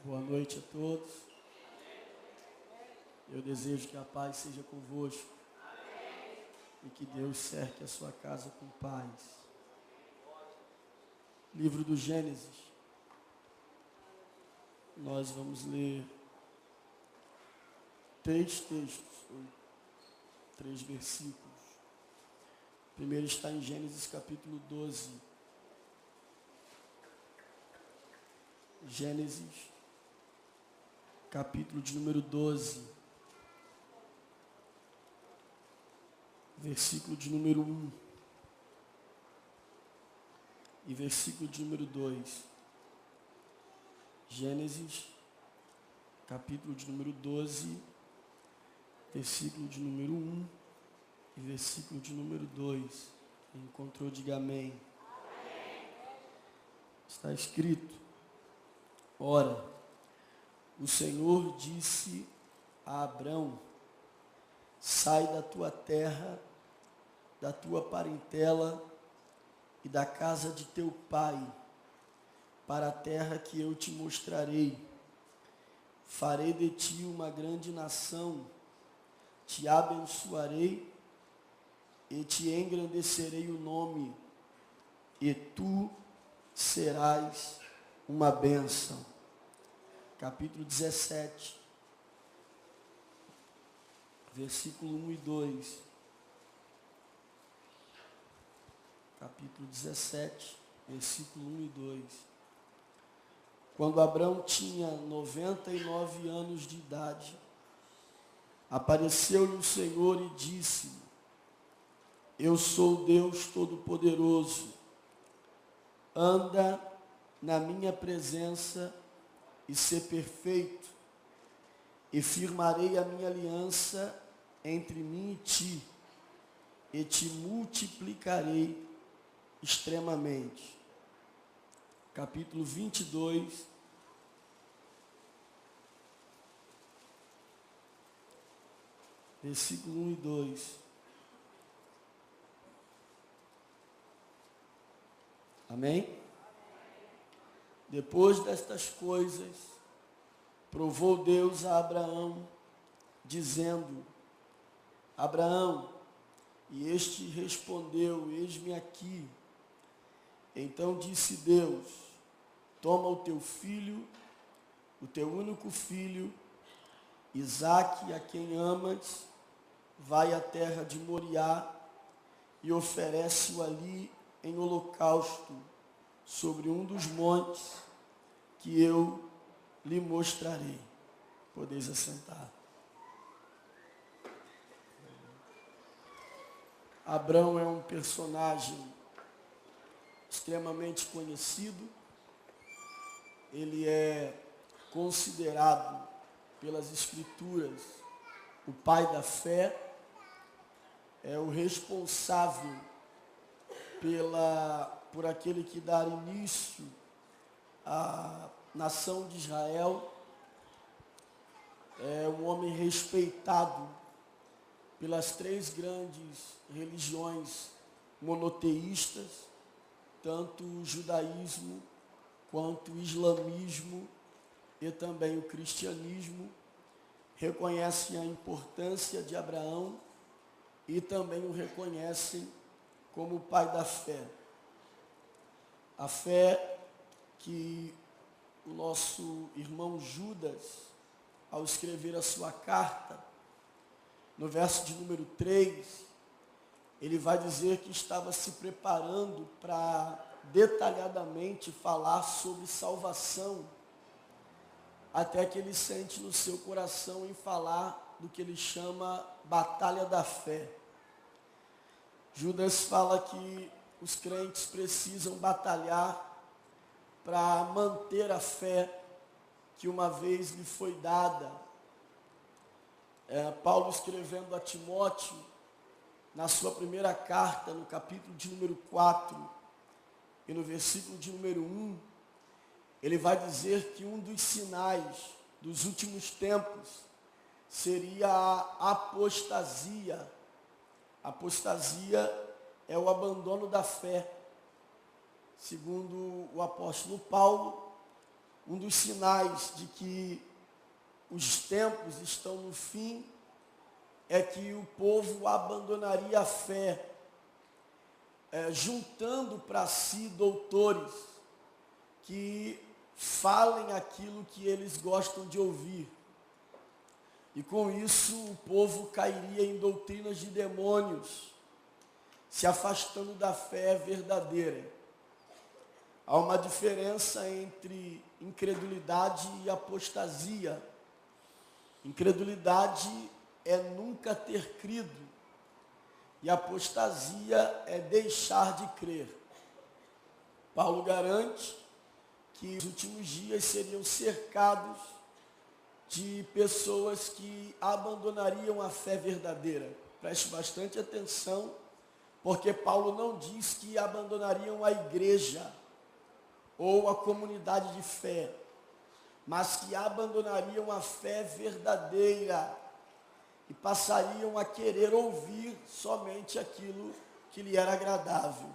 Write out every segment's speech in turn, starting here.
Boa noite a todos. Eu desejo que a paz seja convosco. E que Deus cerque a sua casa com paz. Livro do Gênesis. Nós vamos ler 3 textos, ou 3 versículos. O primeiro está em Gênesis capítulo 12. Gênesis capítulo de número 12, versículo de número 1 e versículo de número 2. Gênesis, capítulo de número 12, versículo de número 1 e versículo de número 2. Quem encontrou, diga amém. Amém. Está escrito: ora, o Senhor disse a Abrão: sai da tua terra, da tua parentela e da casa de teu pai, para a terra que eu te mostrarei. Farei de ti uma grande nação, te abençoarei e te engrandecerei o nome, e tu serás uma bênção. Capítulo 17, versículo 1 e 2. Capítulo 17, versículo 1 e 2. Quando Abrão tinha 99 anos de idade, apareceu-lhe o Senhor e disse-lhe: eu sou Deus Todo-Poderoso, anda na minha presença e ser perfeito, e firmarei a minha aliança entre mim e te multiplicarei extremamente. Capítulo 22, versículo 1 e 2. Amém? Depois destas coisas, provou Deus a Abraão, dizendo: Abraão, e este respondeu: eis-me aqui. Então disse Deus: toma o teu filho, o teu único filho, Isaque, a quem amas, vai à terra de Moriá e oferece-o ali em holocausto, sobre um dos montes que eu lhe mostrarei. Podeis assentar. Abrão é um personagem extremamente conhecido. Ele é considerado pelas Escrituras o pai da fé, é o responsável por aquele que dá início à nação de Israel. É um homem respeitado pelas 3 grandes religiões monoteístas, tanto o judaísmo quanto o islamismo e também o cristianismo. Reconhecem a importância de Abraão e também o reconhecem como o pai da fé. A fé que o nosso irmão Judas, ao escrever a sua carta, no verso de número 3, ele vai dizer que estava se preparando para detalhadamente falar sobre salvação, até que ele sente no seu coração em falar do que ele chama batalha da fé. Judas fala que os crentes precisam batalhar para manter a fé que uma vez lhe foi dada. Paulo, escrevendo a Timóteo, na sua primeira carta, no capítulo de número 4 e no versículo de número 1, ele vai dizer que um dos sinais dos últimos tempos seria a apostasia. Apostasia é o abandono da fé. Segundo o apóstolo Paulo, um dos sinais de que os tempos estão no fim é que o povo abandonaria a fé, juntando para si doutores que falem aquilo que eles gostam de ouvir. E com isso o povo cairia em doutrinas de demônios, se afastando da fé verdadeira. Há uma diferença entre incredulidade e apostasia. Incredulidade é nunca ter crido, e apostasia é deixar de crer. Paulo garante que os últimos dias seriam cercados de pessoas que abandonariam a fé verdadeira. Preste bastante atenção, porque Paulo não diz que abandonariam a igreja ou a comunidade de fé, mas que abandonariam a fé verdadeira e passariam a querer ouvir somente aquilo que lhe era agradável.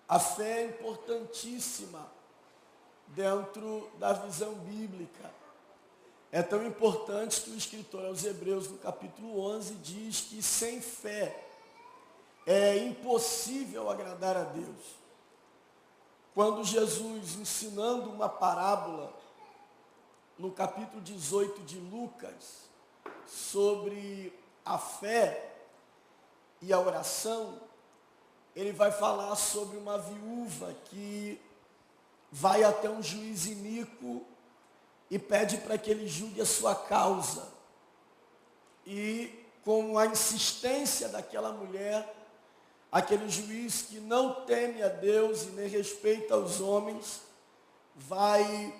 A fé é importantíssima dentro da visão bíblica. É tão importante que o escritor aos Hebreus, no capítulo 11, diz que sem fé é impossível agradar a Deus. Quando Jesus, ensinando uma parábola, no capítulo 18 de Lucas, sobre a fé e a oração, ele vai falar sobre uma viúva que vai até um juiz iníquo e pede para que ele julgue a sua causa. E com a insistência daquela mulher, aquele juiz que não teme a Deus e nem respeita os homens, vai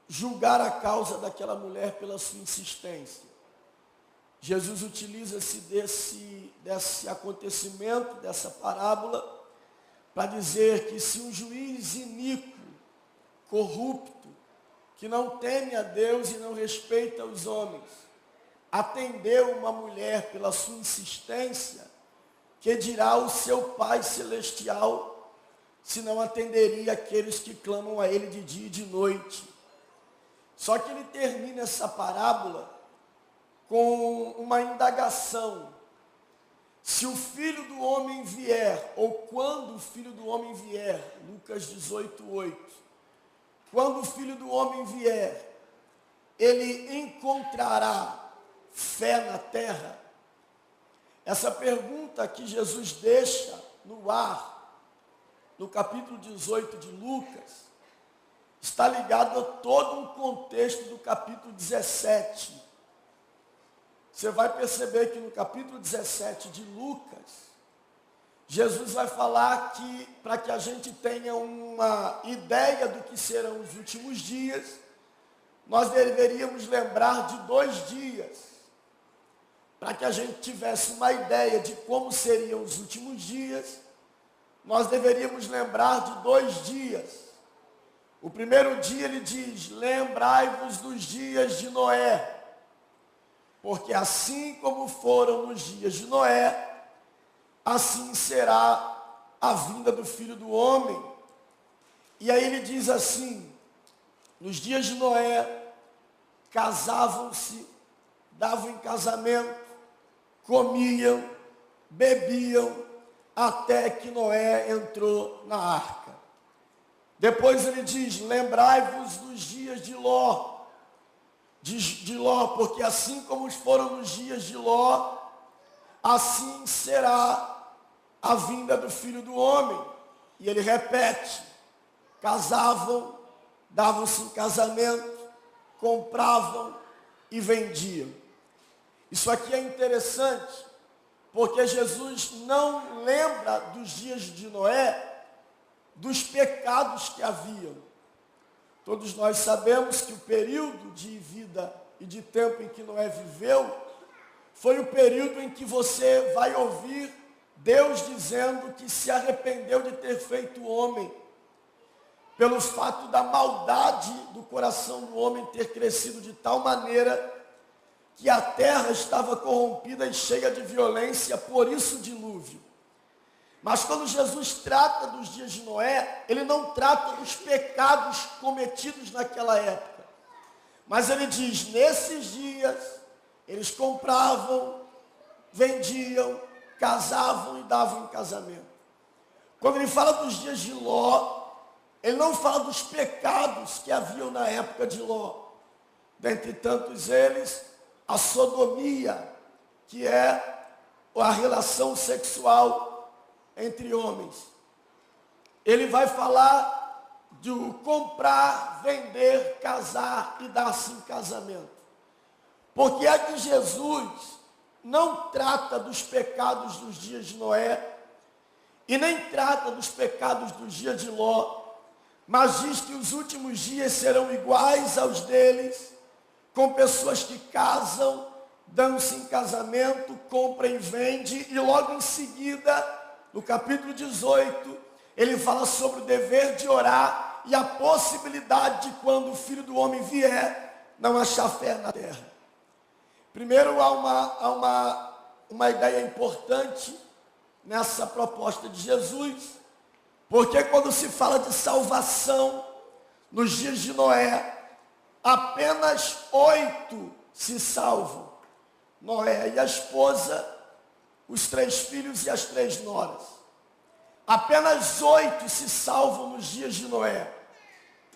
julgar a causa daquela mulher pela sua insistência. Jesus utiliza-se desse acontecimento, dessa parábola, para dizer que se um juiz iníquo, corrupto, que não teme a Deus e não respeita os homens, atendeu uma mulher pela sua insistência, que dirá o seu Pai Celestial, se não atenderia aqueles que clamam a Ele de dia e de noite. Só que ele termina essa parábola com uma indagação. Se o Filho do Homem vier, ou quando o Filho do Homem vier, Lucas 18:8, quando o Filho do Homem vier, ele encontrará fé na terra? Essa pergunta que Jesus deixa no ar, no capítulo 18 de Lucas, está ligada a todo um contexto do capítulo 17. Você vai perceber que no capítulo 17 de Lucas, Jesus vai falar que, para que a gente tenha uma ideia do que serão os últimos dias, nós deveríamos lembrar de 2 dias. Para que a gente tivesse uma ideia de como seriam os últimos dias, nós deveríamos lembrar de 2 dias. O primeiro dia ele diz: lembrai-vos dos dias de Noé, porque assim como foram nos dias de Noé, assim será a vinda do Filho do Homem. E aí ele diz assim: nos dias de Noé, casavam-se, davam em casamento, comiam, bebiam, até que Noé entrou na arca. Depois ele diz: lembrai-vos dos dias de Ló, porque assim como foram nos dias de Ló, assim será a vinda do Filho do Homem. E ele repete: casavam, davam-se em casamento, compravam e vendiam. Isso aqui é interessante, porque Jesus não lembra dos dias de Noé, dos pecados que haviam. Todos nós sabemos que o período de vida e de tempo em que Noé viveu foi o período em que você vai ouvir Deus dizendo que se arrependeu de ter feito o homem, pelo fato da maldade do coração do homem ter crescido de tal maneira que a terra estava corrompida e cheia de violência, por isso o dilúvio. Mas quando Jesus trata dos dias de Noé, ele não trata dos pecados cometidos naquela época. Mas ele diz, nesses dias, eles compravam, vendiam, casavam e davam em casamento. Quando ele fala dos dias de Ló, ele não fala dos pecados que haviam na época de Ló. Dentre tantos eles, a sodomia, que é a relação sexual entre homens. Ele vai falar do comprar, vender, casar e dar-se em casamento. Porque aqui Jesus não trata dos pecados dos dias de Noé e nem trata dos pecados dos dias de Ló, mas diz que os últimos dias serão iguais aos deles, com pessoas que casam, dão-se em casamento, compram e vendem, e logo em seguida, no capítulo 18, ele fala sobre o dever de orar e a possibilidade de quando o Filho do Homem vier, não achar fé na terra. Primeiro, há uma ideia importante nessa proposta de Jesus, porque quando se fala de salvação, nos dias de Noé, apenas 8 se salvam. Noé e a esposa, os 3 filhos e as 3 noras. Apenas 8 se salvam nos dias de Noé.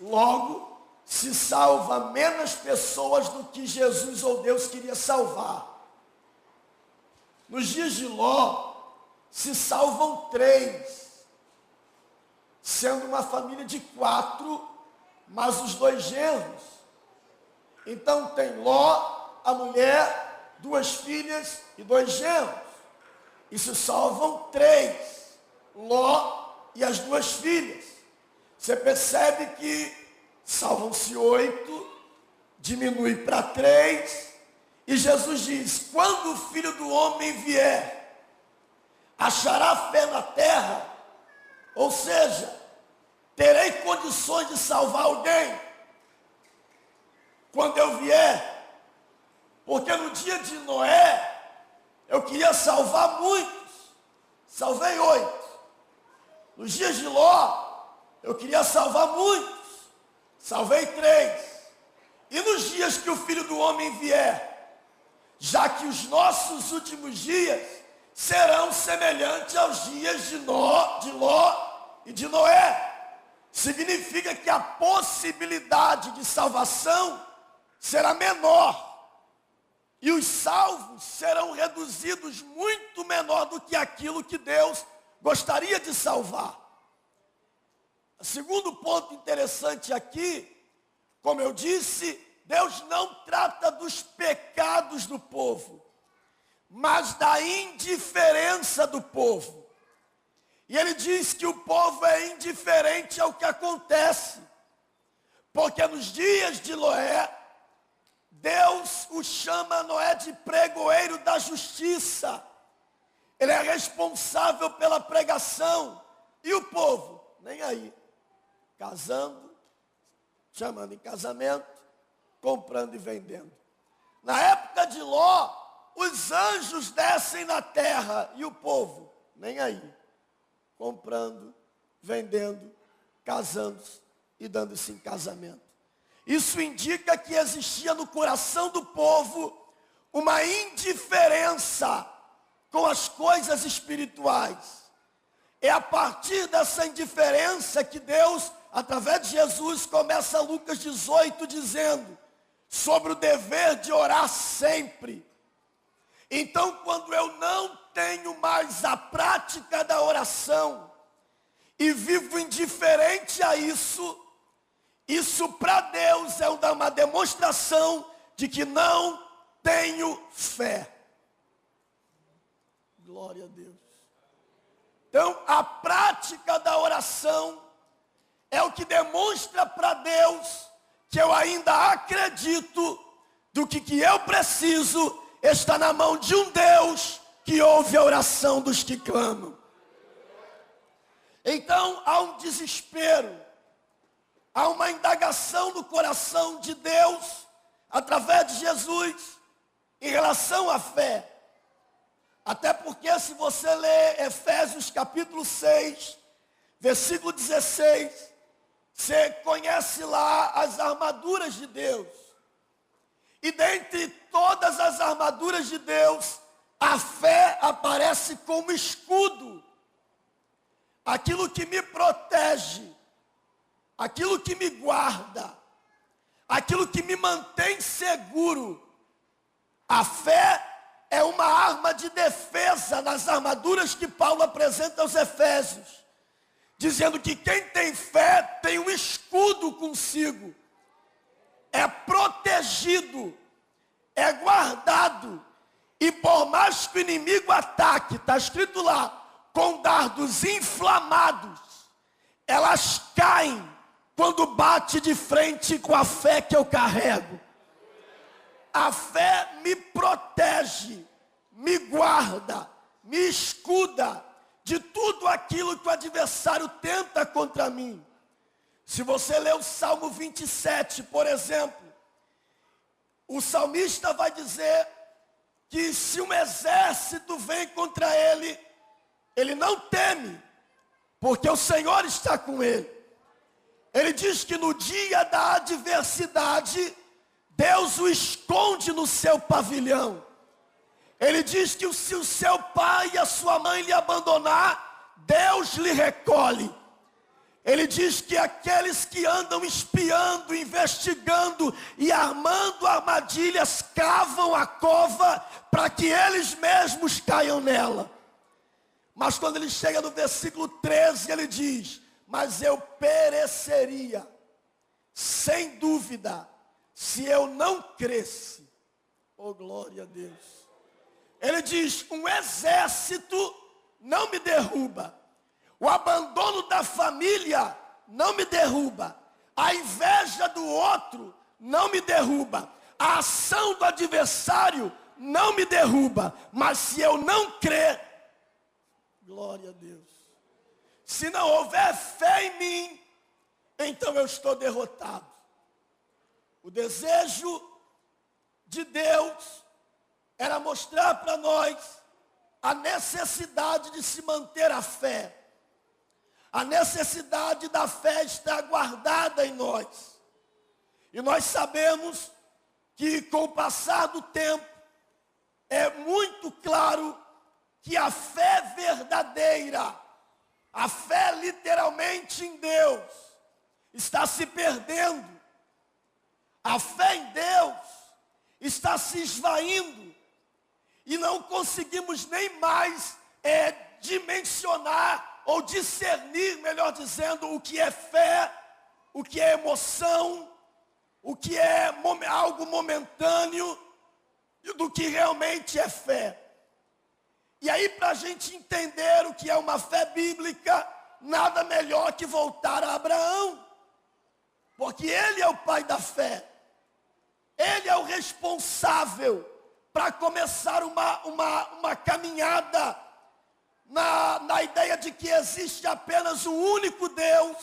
Logo, se salva menos pessoas do que Jesus ou Deus queria salvar. Nos dias de Ló, se salvam 3, sendo uma família de 4, mas os 2 genros. Então tem Ló, a mulher, 2 filhas e 2 genros. E se salvam 3, Ló e as 2 filhas. Você percebe que salvam-se 8, diminui para 3, e Jesus diz, quando o Filho do Homem vier, achará fé na terra? Ou seja, terei condições de salvar alguém quando eu vier? Porque no dia de Noé, eu queria salvar muitos, salvei 8. Nos dias de Ló, eu queria salvar muitos, salvei 3. E nos dias que o Filho do Homem vier, já que os nossos últimos dias serão semelhantes aos dias de Ló e de Noé, significa que a possibilidade de salvação será menor. E os salvos serão reduzidos muito menor do que aquilo que Deus gostaria de salvar. O segundo ponto interessante aqui, como eu disse, Deus não trata dos pecados do povo, mas da indiferença do povo. E ele diz que o povo é indiferente ao que acontece, porque nos dias de Noé, Deus o chama Noé de pregoeiro da justiça. Ele é responsável pela pregação. E o povo? Nem aí. Casando, chamando em casamento, comprando e vendendo. Na época de Ló, os anjos descem na terra. E o povo? Nem aí. Comprando, vendendo, casando-se e dando-se em casamento. Isso indica que existia no coração do povo uma indiferença com as coisas espirituais. É a partir dessa indiferença que Deus, através de Jesus, começa Lucas 18 dizendo sobre o dever de orar sempre. Então, quando eu não tenho mais a prática da oração e vivo indiferente a isso para Deus é uma demonstração de que não tenho fé. Glória a Deus. Então, a prática da oração é o que demonstra para Deus que eu ainda acredito do que eu preciso está na mão de um Deus que ouve a oração dos que clamam. Então, há um desespero. Há uma indagação no coração de Deus, através de Jesus, em relação à fé. Até porque se você ler Efésios capítulo 6, versículo 16, você conhece lá as armaduras de Deus. E dentre todas as armaduras de Deus, a fé aparece como escudo. Aquilo que me protege, aquilo que me guarda, aquilo que me mantém seguro. A fé é uma arma de defesa nas armaduras que Paulo apresenta aos Efésios, dizendo que quem tem fé tem um escudo consigo, é protegido, é guardado, e por mais que o inimigo ataque, está escrito lá, com dardos inflamados, elas caem quando bate de frente com a fé que eu carrego. A fé me protege, me guarda, me escuda de tudo aquilo que o adversário tenta contra mim. Se você ler o Salmo 27, por exemplo, o salmista vai dizer que se um exército vem contra ele, ele não teme, porque o Senhor está com ele. Ele diz que no dia da adversidade, Deus o esconde no seu pavilhão. Ele diz que se o seu pai e a sua mãe lhe abandonar, Deus lhe recolhe. Ele diz que aqueles que andam espiando, investigando e armando armadilhas, cavam a cova para que eles mesmos caiam nela. Mas quando ele chega no versículo 13, ele diz: mas eu pereceria, sem dúvida, se eu não cresce. Oh, glória a Deus. Ele diz: um exército não me derruba. O abandono da família não me derruba. A inveja do outro não me derruba. A ação do adversário não me derruba. Mas se eu não crer, glória a Deus, se não houver fé em mim, então eu estou derrotado. O desejo de Deus era mostrar para nós a necessidade de se manter a fé. A necessidade da fé estar guardada em nós. E nós sabemos que com o passar do tempo, é muito claro que a fé verdadeira, a fé literalmente em Deus, está se perdendo. A fé em Deus está se esvaindo. E não conseguimos nem mais dimensionar ou discernir, melhor dizendo, o que é fé, o que é emoção, o que é algo momentâneo e do que realmente é fé. E aí, para a gente entender o que é uma fé bíblica, nada melhor que voltar a Abraão, porque ele é o pai da fé. Ele é o responsável para começar uma caminhada na ideia de que existe apenas um único Deus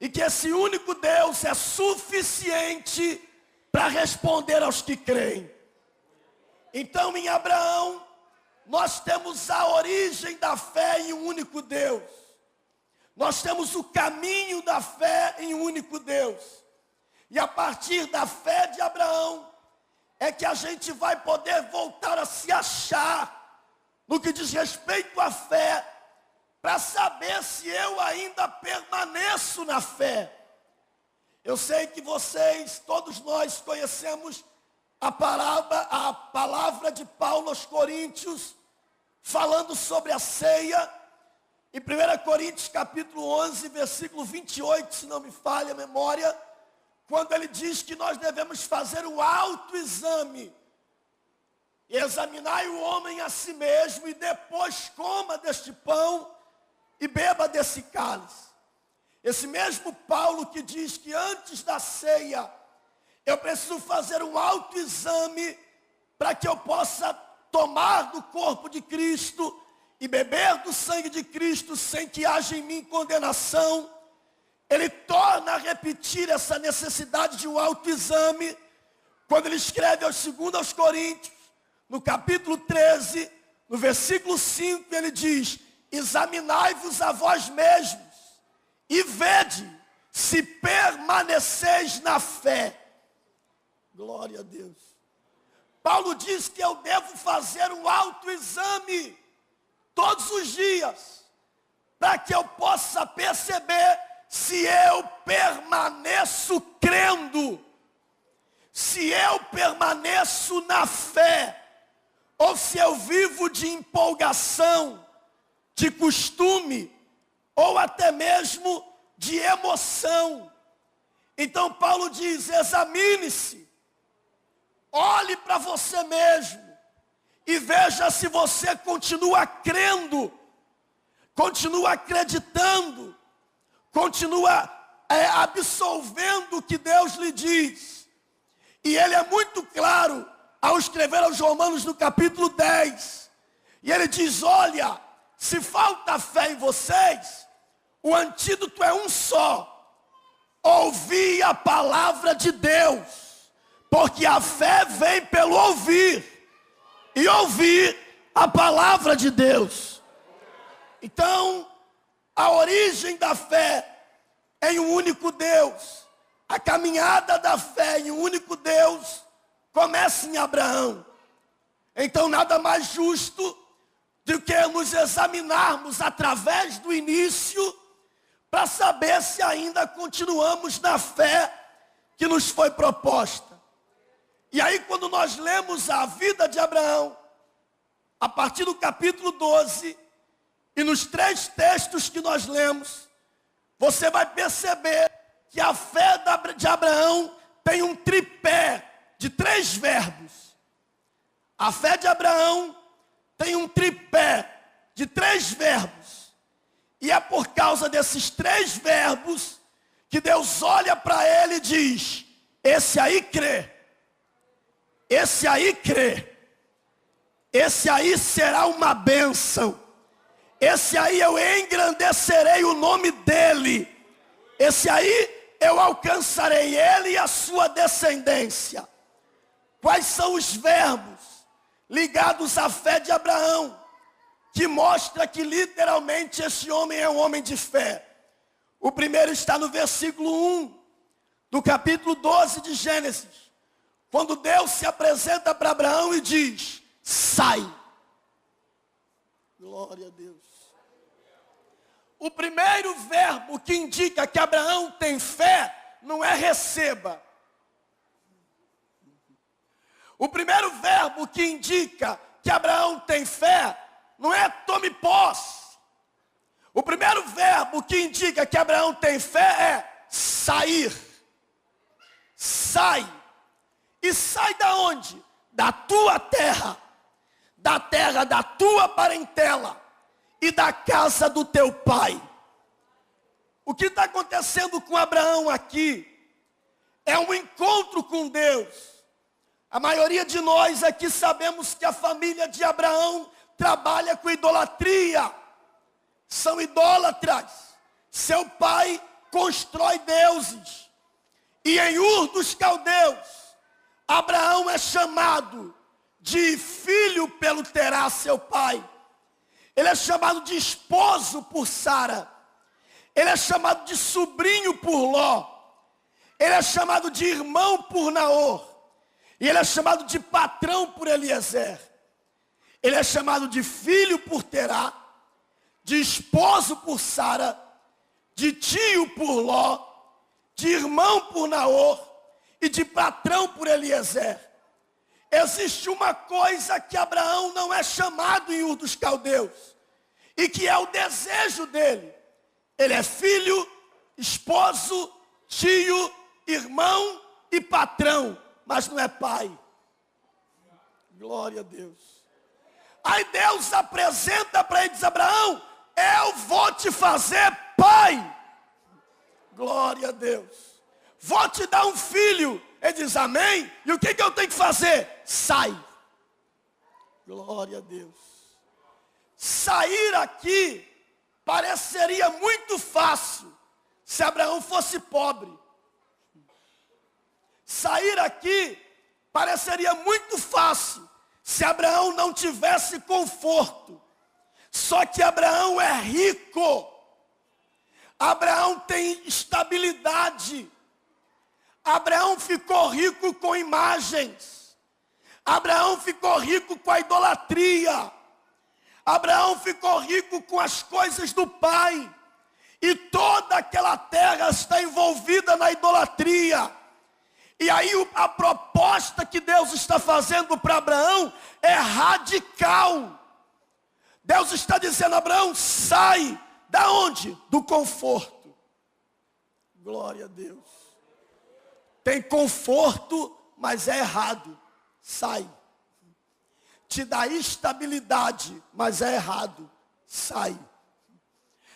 e que esse único Deus é suficiente para responder aos que creem. Então, em Abraão, nós temos a origem da fé em um único Deus. Nós temos o caminho da fé em um único Deus. E a partir da fé de Abraão, é que a gente vai poder voltar a se achar no que diz respeito à fé, para saber se eu ainda permaneço na fé. Eu sei que vocês, todos nós conhecemos a palavra de Paulo aos Coríntios, falando sobre a ceia, em 1 Coríntios capítulo 11, versículo 28, se não me falha a memória, quando ele diz que nós devemos fazer um autoexame, e examinai o homem a si mesmo, e depois coma deste pão e beba desse cálice. Esse mesmo Paulo que diz que antes da ceia, eu preciso fazer um autoexame para que eu possa tomar do corpo de Cristo e beber do sangue de Cristo sem que haja em mim condenação. Ele torna a repetir essa necessidade de um autoexame, quando ele escreve aos Coríntios, no capítulo 13, No versículo 5 ele diz: examinai-vos a vós mesmos e vede se permaneceis na fé. Glória a Deus. Paulo diz que eu devo fazer um autoexame todos os dias, para que eu possa perceber se eu permaneço crendo, se eu permaneço na fé, ou se eu vivo de empolgação, de costume, ou até mesmo de emoção. Então Paulo diz: examine-se, olhe para você mesmo e veja se você continua crendo, continua acreditando, continua absolvendo o que Deus lhe diz. E ele é muito claro ao escrever aos Romanos no capítulo 10. E ele diz: olha, se falta fé em vocês, o antídoto é um só: ouvir a palavra de Deus, porque a fé vem pelo ouvir, e ouvir a palavra de Deus. Então, a origem da fé é em um único Deus, a caminhada da fé em um único Deus começa em Abraão. Então nada mais justo do que nos examinarmos através do início, para saber se ainda continuamos na fé que nos foi proposta. E aí, quando nós lemos a vida de Abraão, a partir do capítulo 12, e nos 3 textos que nós lemos, você vai perceber que a fé de Abraão tem um tripé de 3 verbos. A fé de Abraão tem um tripé de 3 verbos. E é por causa desses 3 verbos que Deus olha para ele e diz: esse aí crê, esse aí crê, esse aí será uma bênção, esse aí eu engrandecerei o nome dele, esse aí eu alcançarei ele e a sua descendência. Quais são os verbos ligados à fé de Abraão, que mostra que literalmente esse homem é um homem de fé? O primeiro está no versículo 1 do capítulo 12 de Gênesis, quando Deus se apresenta para Abraão e diz: sai. Glória a Deus. O primeiro verbo que indica que Abraão tem fé não é receba. O primeiro verbo que indica que Abraão tem fé não é tome posse. O primeiro verbo que indica que Abraão tem fé é sair. Sai. E sai da onde? Da tua terra, da terra da tua parentela e da casa do teu pai. O que está acontecendo com Abraão aqui é um encontro com Deus. A maioria de nós aqui sabemos que a família de Abraão trabalha com idolatria. São idólatras. Seu pai constrói deuses. E em Ur dos Caldeus, Abraão é chamado de filho pelo Terá, seu pai. Ele é chamado de esposo por Sara. Ele é chamado de sobrinho por Ló. Ele é chamado de irmão por Naor. E ele é chamado de patrão por Eliezer. Ele é chamado de filho por Terá, de esposo por Sara, de tio por Ló, de irmão por Naor e de patrão por Eliezer. Existe uma coisa que Abraão não é chamado em Ur dos Caldeus, e que é o desejo dele. Ele é filho, esposo, tio, irmão e patrão, mas não é pai. Glória a Deus. Aí Deus apresenta para ele, diz: Abraão, eu vou te fazer pai. Glória a Deus. Vou te dar um filho. Ele diz amém. E o que eu tenho que fazer? Sai. Glória a Deus. Sair aqui pareceria muito fácil se Abraão fosse pobre. Sair aqui pareceria muito fácil se Abraão não tivesse conforto. Só que Abraão é rico. Abraão tem estabilidade. Abraão ficou rico com imagens. Abraão ficou rico com a idolatria. Abraão ficou rico com as coisas do pai. E toda aquela terra está envolvida na idolatria. E aí a proposta que Deus está fazendo para Abraão é radical. Deus está dizendo: Abraão, sai. Da onde? Do conforto. Glória a Deus. Tem conforto, mas é errado. Sai. Te dá estabilidade, mas é errado. Sai.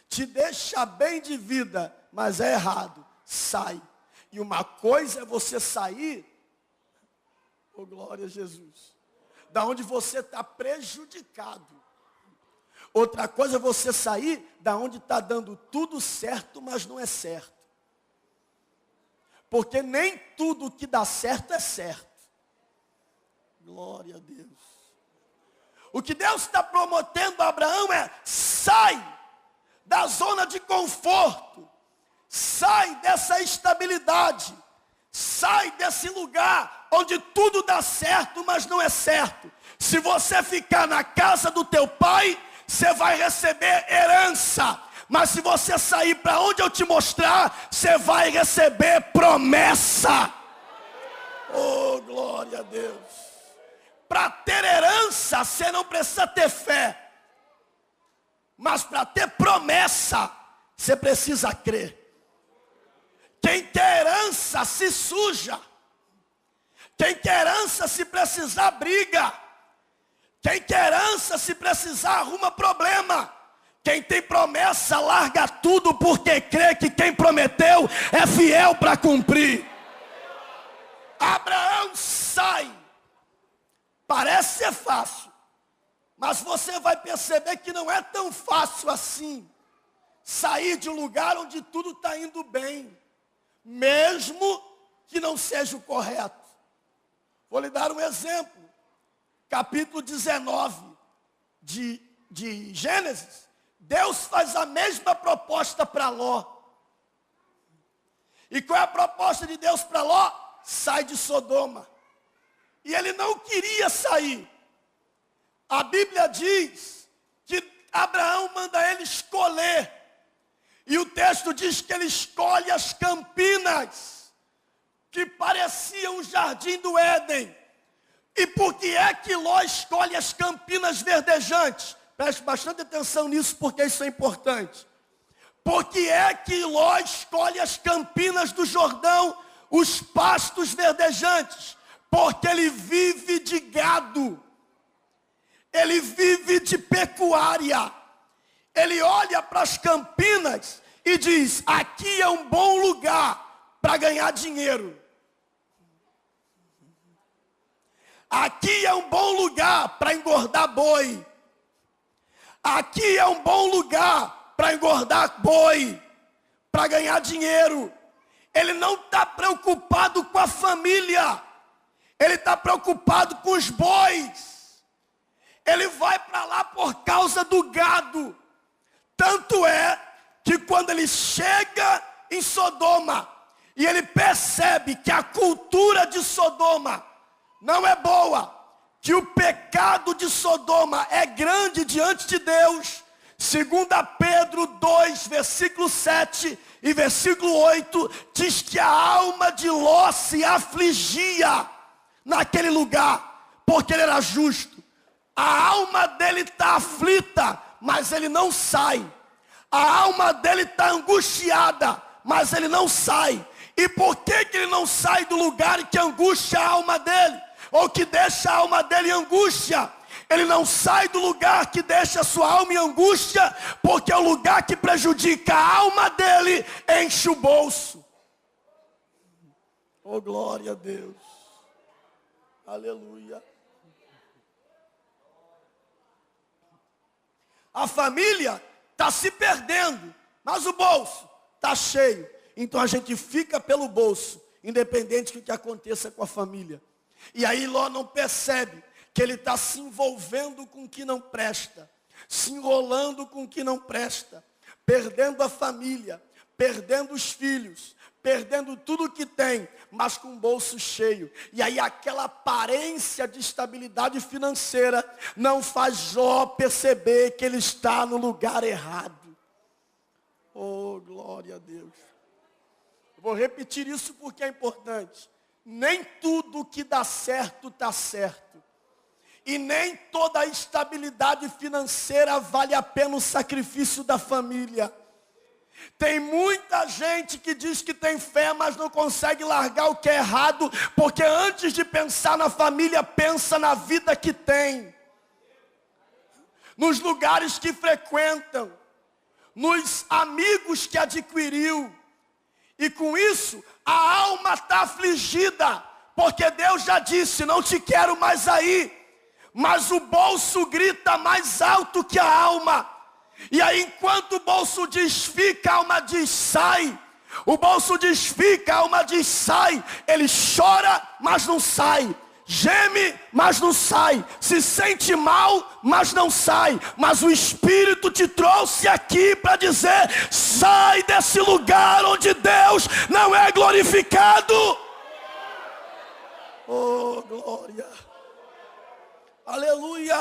Te deixa bem de vida, mas é errado. Sai. E uma coisa é você sair, oh glória a Jesus, da onde você está prejudicado. Outra coisa é você sair da onde está dando tudo certo, mas não é certo. Porque nem tudo que dá certo é certo. Glória a Deus. O que Deus está prometendo a Abraão é: sai da zona de conforto. Sai dessa estabilidade. Sai desse lugar onde tudo dá certo, mas não é certo. Se você ficar na casa do teu pai, você vai receber herança. Mas se você sair para onde eu te mostrar, você vai receber promessa. Oh, glória a Deus. Para ter herança, você não precisa ter fé. Mas para ter promessa, você precisa crer. Quem quer herança se suja. Quem quer herança, se precisar, briga. Quem quer herança, se precisar, arruma problema. Quem tem promessa, larga tudo, porque crê que quem prometeu é fiel para cumprir. Abraão sai. Parece ser fácil, mas você vai perceber que não é tão fácil assim. Sair de um lugar onde tudo está indo bem, mesmo que não seja o correto. Vou lhe dar um exemplo. Capítulo 19 de Gênesis. Deus faz a mesma proposta para Ló. E qual é a proposta de Deus para Ló? Sai de Sodoma. E ele não queria sair. A Bíblia diz que Abraão manda ele escolher. E o texto diz que ele escolhe as campinas, que pareciam um jardim do Éden. E por que é que Ló escolhe as campinas verdejantes? Preste bastante atenção nisso, porque isso é importante. Por que é que Ló escolhe as campinas do Jordão, os pastos verdejantes? Porque ele vive de gado. Ele vive de pecuária. Ele olha para as campinas e diz: aqui é um bom lugar para ganhar dinheiro. Aqui é um bom lugar para engordar boi. Aqui é um bom lugar para engordar boi, para ganhar dinheiro. Ele não está preocupado com a família. Ele está preocupado com os bois. Ele vai para lá por causa do gado. Tanto é que quando ele chega em Sodoma e ele percebe que a cultura de Sodoma não é boa, que o pecado de Sodoma é grande diante de Deus, 2 Pedro 2, versículo 7 e versículo 8, diz que a alma de Ló se afligia naquele lugar, porque ele era justo. A alma dele está aflita, mas ele não sai. A alma dele está angustiada, mas ele não sai. E por que ele não sai do lugar que angustia a alma dele? Ou que deixa a alma dele em angústia? Ele não sai do lugar que deixa a sua alma em angústia, porque é o lugar que prejudica a alma dele, enche o bolso. Oh, glória a Deus. Aleluia. A família está se perdendo, mas o bolso está cheio. Então a gente fica pelo bolso, independente do que aconteça com a família. E aí Ló não percebe que ele está se envolvendo com o que não presta, se enrolando com o que não presta, perdendo a família, perdendo os filhos, perdendo tudo que tem, mas com o bolso cheio. E aí aquela aparência de estabilidade financeira não faz Jó perceber que ele está no lugar errado. Oh, glória a Deus. Eu vou repetir isso porque é importante. Nem tudo que dá certo está certo. E nem toda a estabilidade financeira vale a pena o sacrifício da família. Tem muita gente que diz que tem fé, mas não consegue largar o que é errado, porque antes de pensar na família, pensa na vida que tem, nos lugares que frequentam, nos amigos que adquiriu. E com isso, a alma está afligida, porque Deus já disse, não te quero mais aí. Mas o bolso grita mais alto que a alma. E aí enquanto o bolso diz fica, a alma diz sai. O bolso diz fica, a alma diz sai. Ele chora, mas não sai. Geme, mas não sai. Se sente mal, mas não sai. Mas o Espírito te trouxe aqui para dizer, sai desse lugar onde Deus não é glorificado. Oh, glória. Aleluia.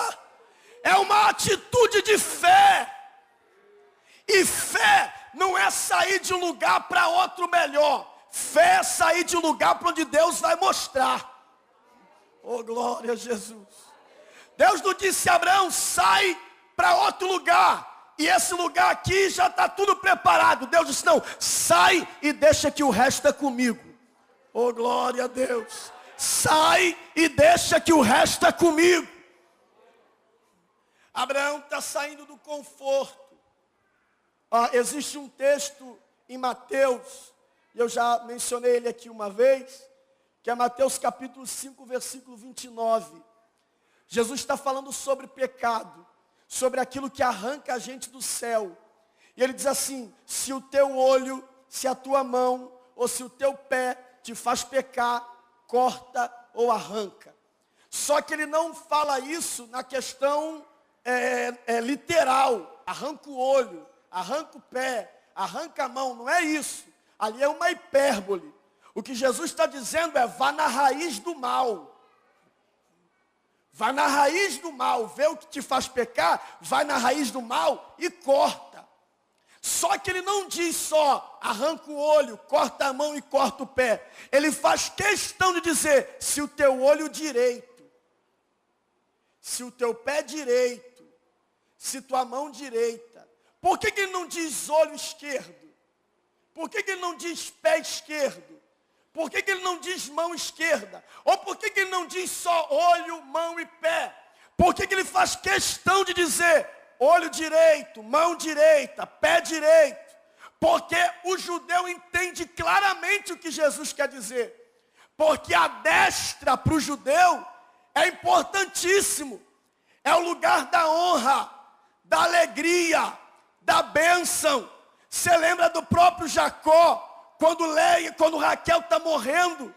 É uma atitude de fé. E fé não é sair de um lugar para outro melhor. Fé é sair de um lugar para onde Deus vai mostrar. Oh, glória a Jesus. Deus não disse a Abraão, sai para outro lugar. E esse lugar aqui já está tudo preparado. Deus disse, não, sai e deixa que o resto é comigo. Oh, glória a Deus. Sai e deixa que o resto é comigo. Abraão está saindo do conforto. Existe um texto em Mateus, e eu já mencionei ele aqui uma vez, que é Mateus capítulo 5, versículo 29. Jesus está falando sobre pecado, sobre aquilo que arranca a gente do céu. E ele diz assim, se o teu olho, se a tua mão, ou se o teu pé te faz pecar, corta ou arranca. Só que ele não fala isso na questão literal, arranca o olho, arranca o pé, arranca a mão, não é isso. Ali é uma hipérbole. O que Jesus está dizendo é, vá na raiz do mal. Vai na raiz do mal, vê o que te faz pecar, vai na raiz do mal e corta. Só que ele não diz só, arranca o olho, corta a mão e corta o pé. Ele faz questão de dizer, se o teu olho direito, se o teu pé direito, se tua mão direita. Por que ele não diz olho esquerdo? Por que ele não diz pé esquerdo? Por que ele não diz mão esquerda? Ou por que ele não diz só olho, mão e pé? Por que ele faz questão de dizer olho direito, mão direita, pé direito? Porque o judeu entende claramente o que Jesus quer dizer. Porque a destra para o judeu é importantíssimo. É o lugar da honra, da alegria, da bênção. Você lembra do próprio Jacó? Quando Raquel está morrendo,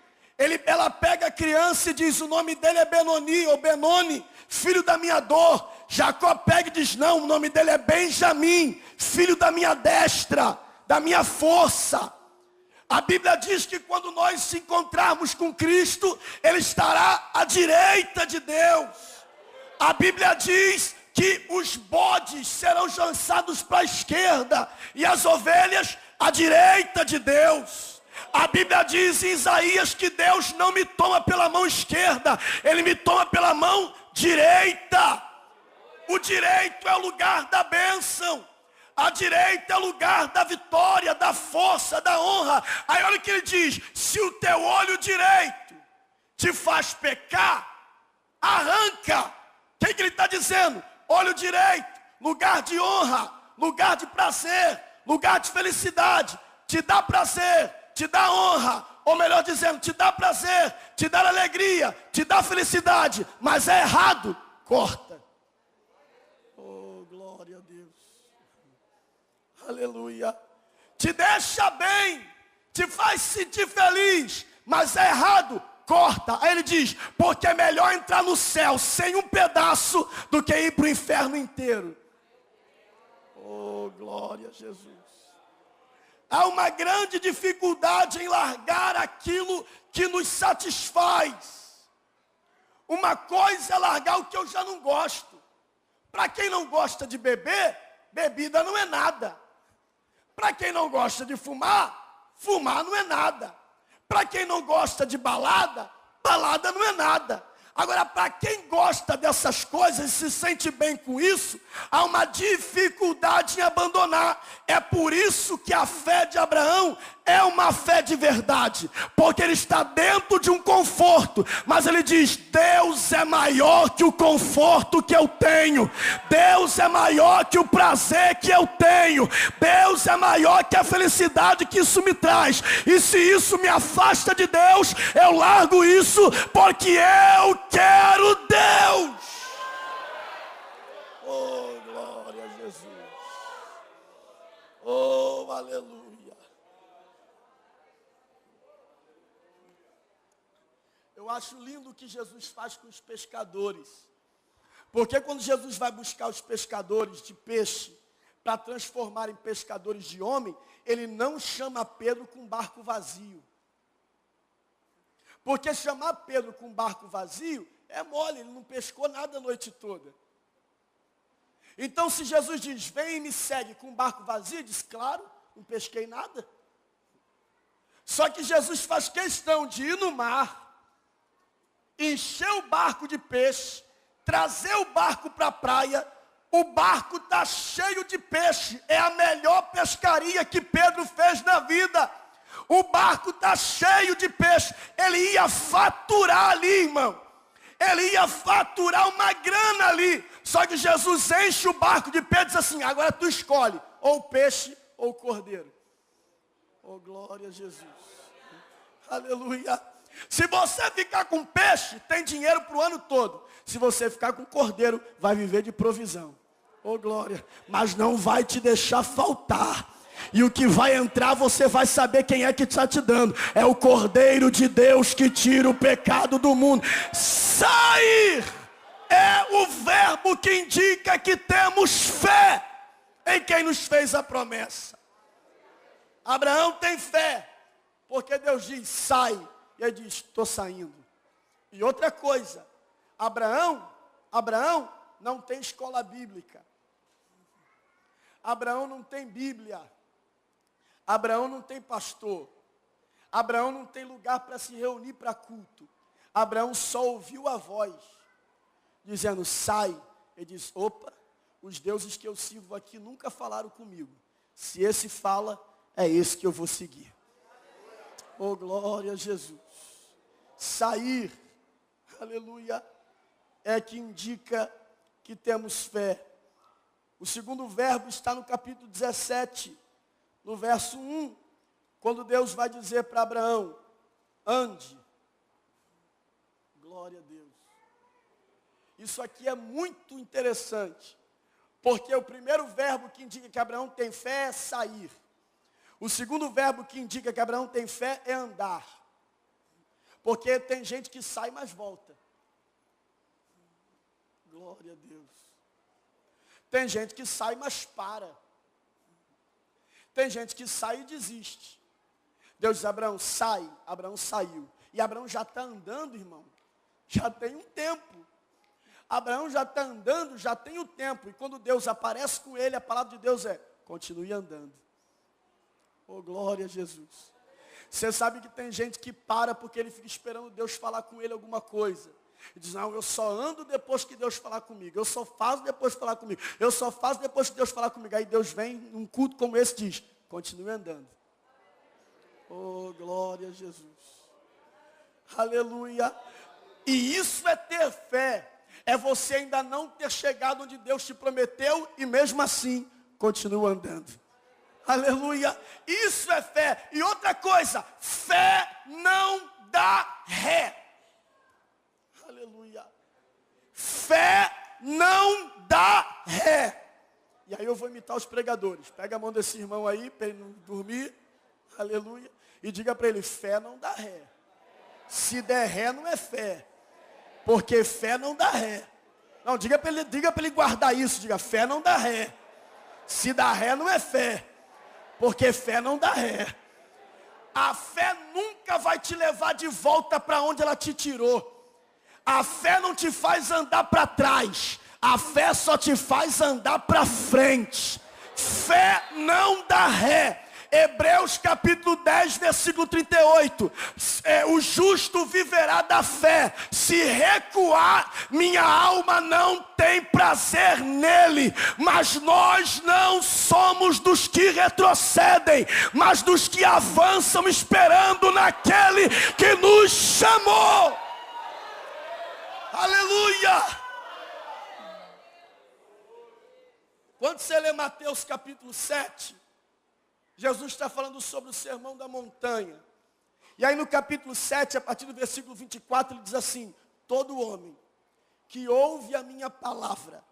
ela pega a criança e diz, o nome dele é Benoni, ou Benoni, filho da minha dor. Jacó pega e diz, não, o nome dele é Benjamim, filho da minha destra, da minha força. A Bíblia diz que quando nós se encontrarmos com Cristo, Ele estará à direita de Deus. A Bíblia diz que os bodes serão lançados para a esquerda e as ovelhas à direita de Deus. A Bíblia diz em Isaías que Deus não me toma pela mão esquerda, Ele me toma pela mão direita. O direito é o lugar da bênção. A direita é o lugar da vitória, da força, da honra. Aí olha o que ele diz, se o teu olho direito te faz pecar, arranca. O que ele está dizendo? Olho direito, lugar de honra, lugar de prazer, lugar de felicidade. Te dá prazer, te dá honra, ou melhor dizendo, te dá prazer, te dá alegria, te dá felicidade, mas é errado, corta. Oh, glória a Deus. Aleluia. Te deixa bem, te faz sentir feliz, mas é errado, corta. Aí ele diz, porque é melhor entrar no céu sem um pedaço do que ir para o inferno inteiro. Oh, glória a Jesus. Há uma grande dificuldade em largar aquilo que nos satisfaz. Uma coisa é largar o que eu já não gosto. Para quem não gosta de beber, bebida não é nada. Para quem não gosta de fumar, fumar não é nada. Para quem não gosta de balada, balada não é nada. Agora, para quem gosta dessas coisas e se sente bem com isso, há uma dificuldade em abandonar. É por isso que a fé de Abraão é uma fé de verdade. Porque ele está dentro de um conforto. Mas ele diz, Deus é maior que o conforto que eu tenho. Deus é maior que o prazer que eu tenho. Deus é maior que a felicidade que isso me traz. E se isso me afasta de Deus, eu largo isso porque eu quero Deus. Oh, glória a Jesus. Oh, aleluia. Eu acho lindo o que Jesus faz com os pescadores. Porque quando Jesus vai buscar os pescadores de peixe para transformar em pescadores de homem, ele não chama Pedro com um barco vazio. Porque chamar Pedro com um barco vazio é mole, ele não pescou nada a noite toda. Então se Jesus diz, vem e me segue com um barco vazio, diz, claro, não pesquei nada. Só que Jesus faz questão de ir no mar, encher o barco de peixe, trazer o barco para a praia, o barco está cheio de peixe, é a melhor pescaria que Pedro fez na vida. O barco está cheio de peixe. Ele ia faturar ali, irmão. Ele ia faturar uma grana ali. Só que Jesus enche o barco de peixe e diz assim, agora tu escolhe, ou peixe ou cordeiro. Oh, glória a Jesus. Aleluia. Se você ficar com peixe, tem dinheiro para o ano todo. Se você ficar com cordeiro, vai viver de provisão. Oh, glória. Mas não vai te deixar faltar. E o que vai entrar, você vai saber quem é que está te dando. É o Cordeiro de Deus que tira o pecado do mundo. Sair é o verbo que indica que temos fé em quem nos fez a promessa. Abraão tem fé, porque Deus diz, sai. E ele diz, estou saindo. E outra coisa, Abraão não tem escola bíblica. Abraão não tem Bíblia. Abraão não tem pastor. Abraão não tem lugar para se reunir para culto. Abraão só ouviu a voz, dizendo, sai. Ele diz, opa, os deuses que eu sirvo aqui nunca falaram comigo. Se esse fala, é esse que eu vou seguir. Oh, glória a Jesus. Sair, aleluia, é que indica que temos fé. O segundo verbo está no capítulo 17, no verso 1, quando Deus vai dizer para Abraão, ande. Glória a Deus. Isso aqui é muito interessante, porque o primeiro verbo que indica que Abraão tem fé é sair. O segundo verbo que indica que Abraão tem fé é andar. Porque tem gente que sai, mas volta. Glória a Deus. Tem gente que sai, mas para. Tem gente que sai e desiste. Deus diz, Abraão, sai. Abraão saiu. E Abraão já está andando, irmão. Já tem um tempo. Abraão já está andando, já tem o tempo. E quando Deus aparece com ele, a palavra de Deus é, continue andando. Oh, glória a Jesus. Você sabe que tem gente que para porque ele fica esperando Deus falar com ele alguma coisa. E diz, não, eu só ando depois que Deus falar comigo. Eu só faço depois que falar comigo. Eu só faço depois que Deus falar comigo. Aí Deus vem num culto como esse e diz, continue andando. Oh, glória a Jesus. Aleluia. E isso é ter fé. É você ainda não ter chegado onde Deus te prometeu e mesmo assim, continua andando. Aleluia. Isso é fé. E outra coisa, fé não dá ré. Aleluia. Fé não dá ré. E aí eu vou imitar os pregadores. Pega a mão desse irmão aí, para ele não dormir. Aleluia. E diga para ele, fé não dá ré. Se der ré, não é fé. Porque fé não dá ré. Não, diga para ele guardar isso. Diga, fé não dá ré. Se dá ré, não é fé. Porque fé não dá ré. A fé nunca vai te levar de volta para onde ela te tirou. A fé não te faz andar para trás. A fé só te faz andar para frente. Fé não dá ré. Hebreus capítulo 10, versículo 38. O justo viverá da fé. Se recuar, minha alma não tem prazer nele. Mas nós não somos dos que retrocedem, mas dos que avançam esperando naquele que nos chamou. Aleluia! Quando você lê Mateus capítulo 7, Jesus está falando sobre o sermão da montanha. E aí no capítulo 7, a partir do versículo 24, ele diz assim: todo homem que ouve a minha palavra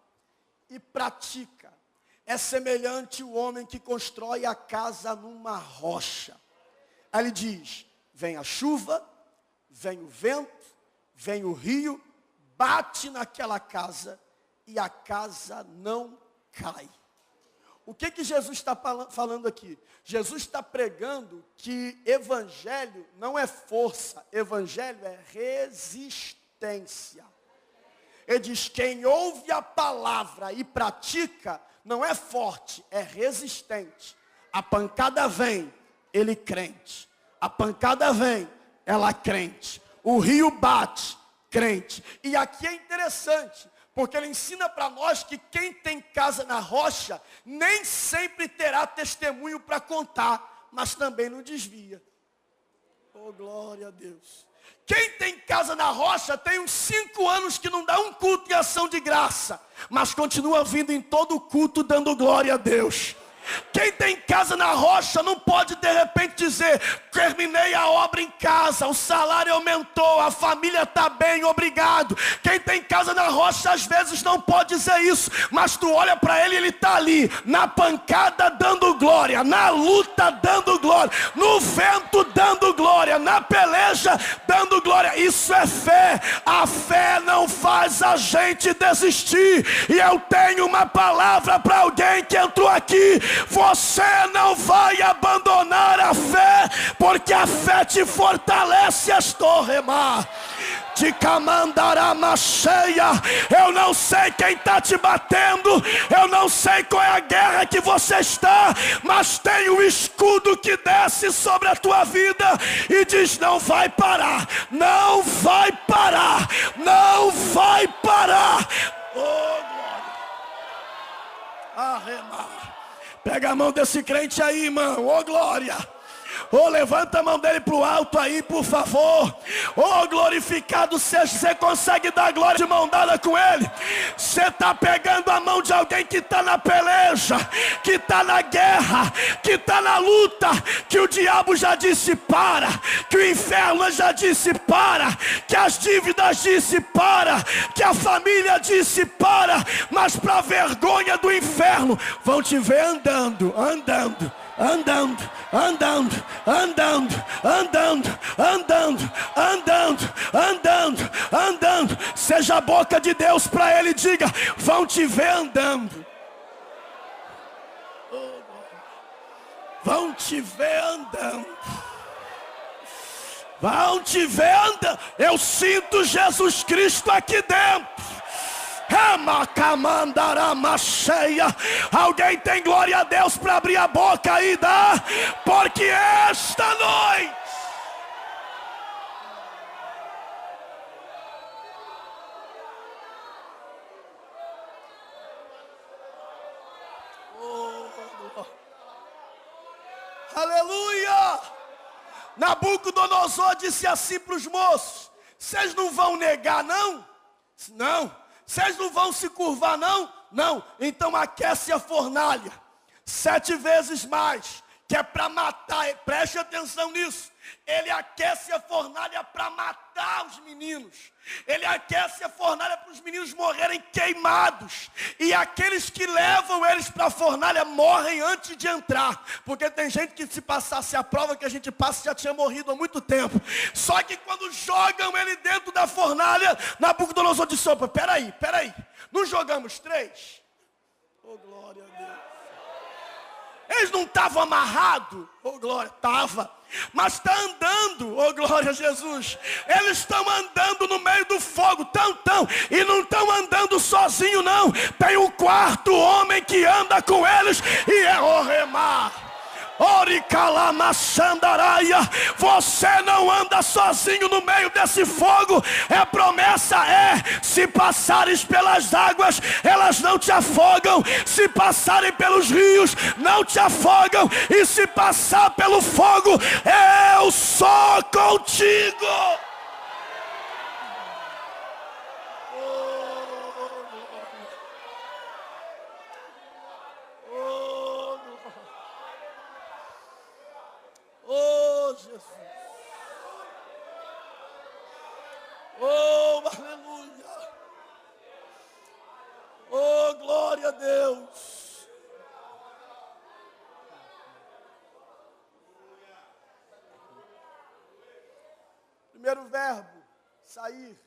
e pratica é semelhante ao homem que constrói a casa numa rocha. Aí ele diz: vem a chuva, vem o vento, vem o rio, bate naquela casa e a casa não cai. O que Jesus está falando aqui? Jesus está pregando que evangelho não é força, evangelho é resistência. Ele diz, quem ouve a palavra e pratica, não é forte, é resistente. A pancada vem, ele crente. A pancada vem, ela crente. O rio bate, crente. E aqui é interessante, porque ele ensina para nós que quem tem casa na rocha, nem sempre terá testemunho para contar, mas também não desvia. Oh, glória a Deus. Quem tem casa na rocha tem uns 5 anos que não dá um culto em ação de graça, mas continua vindo em todo culto dando glória a Deus. Quem tem casa na rocha não pode de repente dizer, terminei a obra em casa, o salário aumentou, a família está bem, obrigado. Quem tem casa na rocha às vezes não pode dizer isso, mas tu olha para ele, ele está ali, na pancada dando glória, na luta dando glória, no vento dando glória, na peleja dando glória. Isso é fé. A fé não faz a gente desistir. E eu tenho uma palavra para alguém que entrou aqui. Você não vai abandonar a fé, porque a fé te fortalece. Estorremar de camandarama cheia. Eu não sei quem está te batendo, eu não sei qual é a guerra que você está, mas tem um escudo que desce sobre a tua vida e diz, não vai parar, não vai parar, não vai parar. Oh, glória. Arremar. Pega a mão desse crente aí, irmão. Oh, glória. Oh, levanta a mão dele para o alto aí, por favor. Oh, glorificado seja. Você consegue dar glória de mão dada com ele? Você está pegando a mão de alguém que está na peleja, que está na guerra, que está na luta, que o diabo já disse para, que o inferno já disse para, que as dívidas disse para, que a família disse para, mas para vergonha do inferno, vão te ver andando, andando, andando, andando, andando, andando, andando, andando, andando, andando. Seja a boca de Deus para ele, diga, vão te ver andando. Vão te ver andando. Vão te ver andando. Eu sinto Jesus Cristo aqui dentro. Cheia. Alguém tem glória a Deus para abrir a boca e dar? Porque esta noite aleluia! Nabucodonosor disse assim para os moços, vocês não vão negar não? Não. Vocês não vão se curvar não? Não. Então aquece a fornalha 7 vezes mais. que é para matar, preste atenção nisso. Ele aquece a fornalha para matar os meninos. Ele aquece a fornalha para os meninos morrerem queimados. E aqueles que levam eles para a fornalha morrem antes de entrar. Porque tem gente que, se passasse a prova que a gente passa, já tinha morrido há muito tempo. Só que quando jogam ele dentro da fornalha, Nabucodonosor disse: opa, peraí. Não jogamos 3? Oh, glória a Deus. Eles não estavam amarrados? Oh, glória, estava. Mas está andando, oh glória a Jesus. Eles estão andando no meio do fogo, e não estão andando sozinho não. Tem um quarto homem que anda com eles, e é o remar. Você não anda sozinho no meio desse fogo. A promessa é: se passares pelas águas, elas não te afogam. Se passarem pelos rios, não te afogam. E se passar pelo fogo, eu sou contigo. Oh, Jesus. Oh, aleluia. Oh, glória a Deus. Primeiro verbo, sair.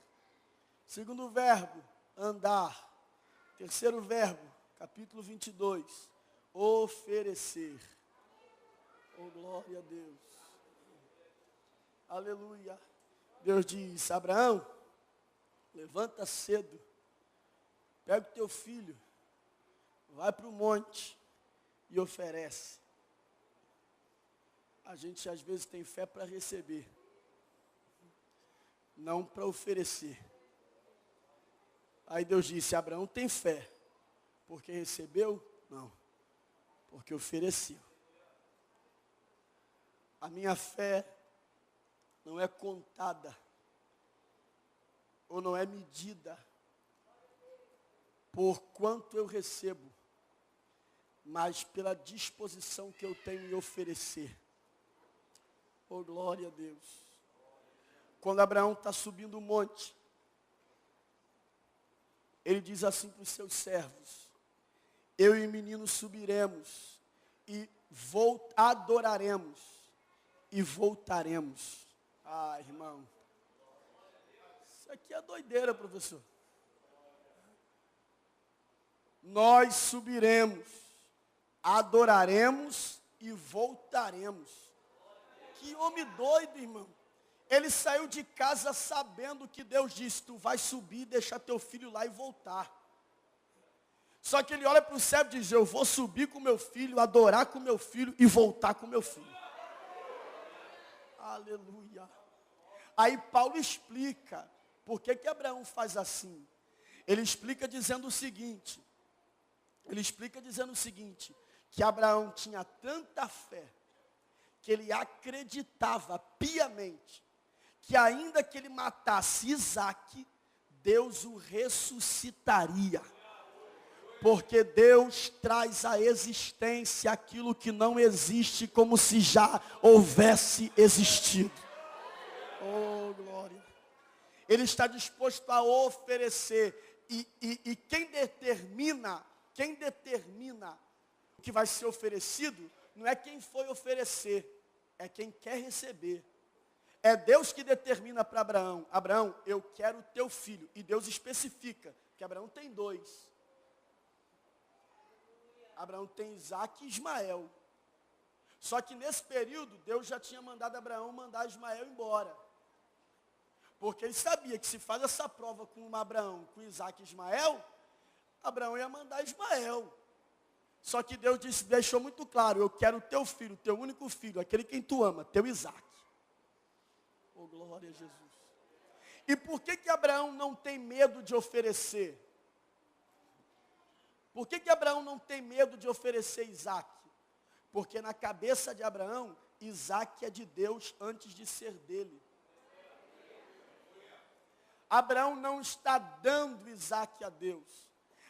Segundo verbo, andar. Terceiro verbo, capítulo 22, oferecer. Oh, glória a Deus. Aleluia. Deus diz: Abraão, levanta cedo, pega o teu filho, vai para o monte e oferece. A gente às vezes tem fé para receber, não para oferecer. Aí Deus disse: Abraão tem fé, porque recebeu? Não, porque ofereceu. A minha fé não é contada, ou não é medida por quanto eu recebo, mas pela disposição que eu tenho em oferecer. Oh, glória a Deus. Quando Abraão está subindo o monte, ele diz assim para os seus servos: eu e o menino subiremos e adoraremos e voltaremos. Ah, irmão, isso aqui é doideira, professor. Nós subiremos, adoraremos e voltaremos. Que homem doido, irmão. Ele saiu de casa sabendo que Deus disse: tu vai subir, deixar teu filho lá e voltar. Só que ele olha para o céu e diz: eu vou subir com meu filho, adorar com meu filho e voltar com meu filho. Aleluia. Aí Paulo explica por que Abraão faz assim. Ele explica dizendo o seguinte: que Abraão tinha tanta fé, que ele acreditava piamente, que ainda que ele matasse Isaque, Deus o ressuscitaria. Porque Deus traz à existência aquilo que não existe, como se já houvesse existido. Oh, glória. Ele está disposto a oferecer. E quem determina o que vai ser oferecido, não é quem foi oferecer, é quem quer receber. É Deus que determina para Abraão: Abraão, eu quero o teu filho. E Deus especifica que Abraão tem 2. Abraão tem Isaque e Ismael. Só que nesse período, Deus já tinha mandado Abraão mandar Ismael embora. Porque ele sabia que se faz essa prova com Abraão, com Isaque e Ismael, Abraão ia mandar Ismael. Só que Deus deixou muito claro: eu quero o teu filho, o teu único filho, aquele quem tu ama, teu Isaque. Oh, glória a Jesus. E por que Abraão não tem medo de oferecer? Por que Abraão não tem medo de oferecer Isaque? Porque na cabeça de Abraão, Isaque é de Deus antes de ser dele. Abraão não está dando Isaque a Deus.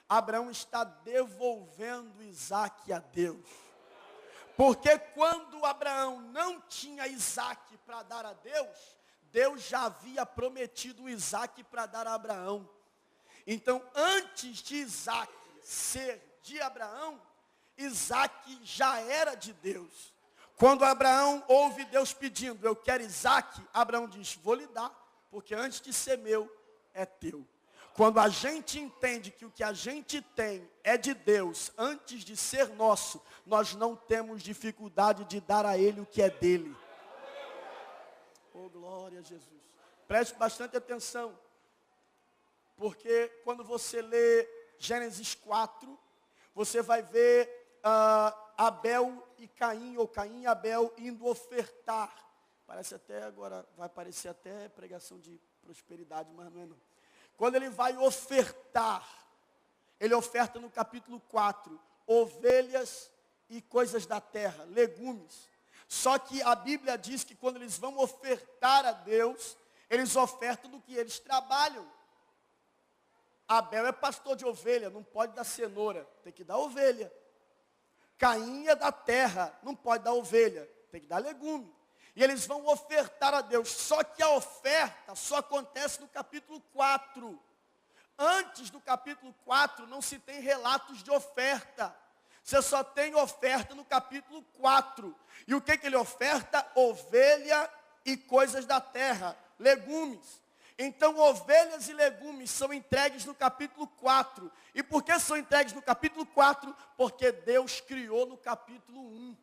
Abraão está devolvendo Isaque a Deus. Porque quando Abraão não tinha Isaque para dar a Deus, Deus já havia prometido Isaque para dar a Abraão. Então, antes de Isaque ser de Abraão, Isaque já era de Deus. Quando Abraão ouve Deus pedindo, eu quero Isaque, Abraão diz, vou lhe dar, porque antes de ser meu, é teu. Quando a gente entende que o que a gente tem é de Deus, antes de ser nosso, nós não temos dificuldade de dar a Ele o que é dele. Oh, glória a Jesus. Preste bastante atenção, porque quando você lê Gênesis 4, você vai ver Abel e Caim, ou Caim e Abel indo ofertar. Parece até agora, vai parecer até pregação de prosperidade, mas não é não. Quando ele vai ofertar, ele oferta no capítulo 4, ovelhas e coisas da terra, legumes. Só que a Bíblia diz que quando eles vão ofertar a Deus, eles ofertam do que eles trabalham. Abel é pastor de ovelha, não pode dar cenoura, tem que dar ovelha. Caim é da terra, não pode dar ovelha, tem que dar legume. E eles vão ofertar a Deus. Só que a oferta só acontece no capítulo 4. Antes do capítulo 4 não se tem relatos de oferta. Você só tem oferta no capítulo 4. E o que ele oferta? Ovelha e coisas da terra, legumes. Então ovelhas e legumes são entregues no capítulo 4. E por que são entregues no capítulo 4? Porque Deus criou no capítulo 1.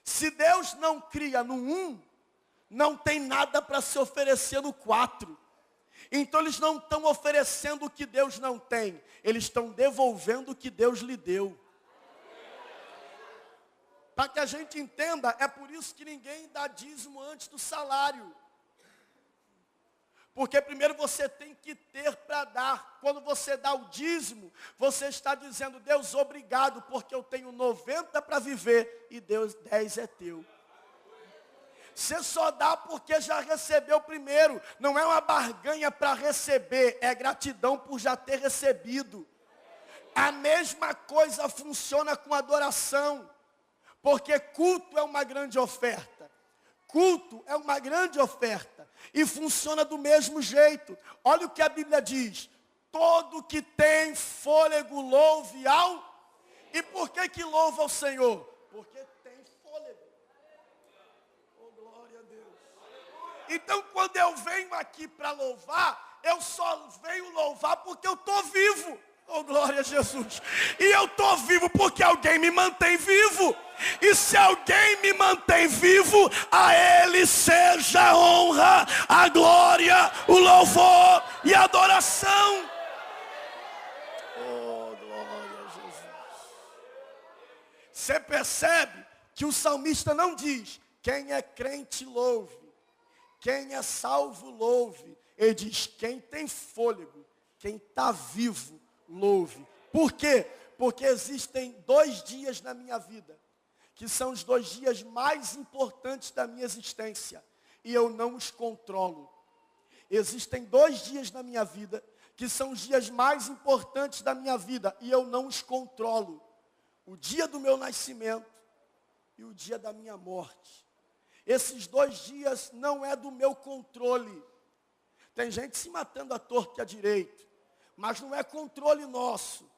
Se Deus não cria no 1, não tem nada para se oferecer no 4. Então eles não estão oferecendo o que Deus não tem. Eles estão devolvendo o que Deus lhe deu. Para que a gente entenda, é por isso que ninguém dá dízimo antes do salário. Porque primeiro você tem que ter para dar. Quando você dá o dízimo, você está dizendo, Deus, obrigado, porque eu tenho 90 para viver e Deus 10 é teu. Você só dá porque já recebeu primeiro. Não é uma barganha para receber, é gratidão por já ter recebido. A mesma coisa funciona com adoração. Porque culto é uma grande oferta. Culto é uma grande oferta. E funciona do mesmo jeito. Olha o que a Bíblia diz. Todo que tem fôlego louve ao... E por que louva ao Senhor? Porque tem fôlego. Oh, glória a Deus. Então quando eu venho aqui para louvar, eu só venho louvar porque eu estou vivo. Oh, glória a Jesus. E eu estou vivo porque alguém me mantém vivo. E se alguém me mantém vivo, a Ele seja a honra, a glória, o louvor e a adoração. Oh, glória a Jesus. Você percebe que o salmista não diz, quem é crente louve, quem é salvo louve. Ele diz, quem tem fôlego, quem está vivo, louve. Por quê? Porque existem 2 dias na minha vida, que são os 2 dias mais importantes da minha existência, e eu não os controlo. Existem 2 dias na minha vida, que são os dias mais importantes da minha vida, e eu não os controlo. O dia do meu nascimento e o dia da minha morte. Esses 2 dias não é do meu controle. Tem gente se matando à torta e à direita, mas não é controle nosso.